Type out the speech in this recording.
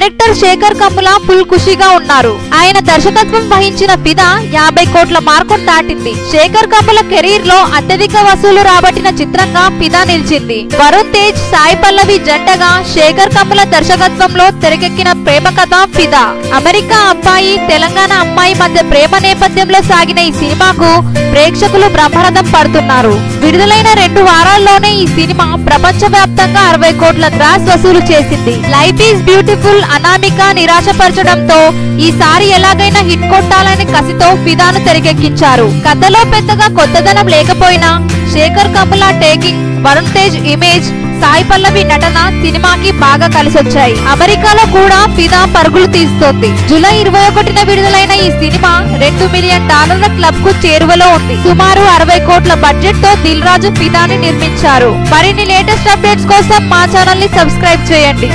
Director Shekhar Kammula full ఖుషీగా ఉన్నారు. ఆయన దర్శకత్వం వహించిన ఫిదా 50 కోట్ల మార్కును దాటింది. శేఖర్ కమ్ముల కెరీర్ లో అత్యధిక వసూలు రాబట్టిన చిత్రంగా ఫిదా నిలిచింది. వరుణ్ తేజ్, సాయి పల్లవి జంటగా శేఖర్ కమ్ముల దర్శకత్వంలో తెరకెక్కిన ప్రేమ కథ ఫిదా. అమెరికా అబ్బాయి, తెలంగాణ అమ్మాయి మధ్య ప్రేమ నేపథ్యంలో సాగిన ఈ సినిమాకు ప్రేక్షకులు బ్రహ్మరథం పడుతున్నారు. విడుదలైన 2 వారాల్లోనే ఈ సినిమా ప్రపంచవ్యాప్తంగా 60 కోట్ల గ్రాస్ వసూలు చేసింది. లైఫ్ ఈజ్ బ్యూటిఫుల్ అనామిక నిరాశపరచడంతో ఈసారి ఎలాగైనా హిట్ కొట్టాలని కసితో ఫిదాను తెరకెక్కించారు. కథలో పెద్దగా కొత్తదనం లేకపోయినా శేఖర్ కమ్ముల టేకింగ్, వరుణ్ తేజ్ ఇమేజ్, సాయి పల్లవి నటన సినిమాకి బాగా కలిసొచ్చాయి. అమెరికాలో కూడా ఫిదా పరుగులు తీస్తోంది. జూలై 21న విడుదలైన ఈ సినిమా $2 మిలియన్ క్లబ్ కు చేరువలో ఉంది. సుమారు 60 కోట్ల బడ్జెట్ తో దిల్ రాజు ఫిదాని నిర్మించారు. మరిన్ని లేటెస్ట్ అప్డేట్స్ కోసం మా ఛానల్ ని సబ్స్క్రైబ్ చేయండి.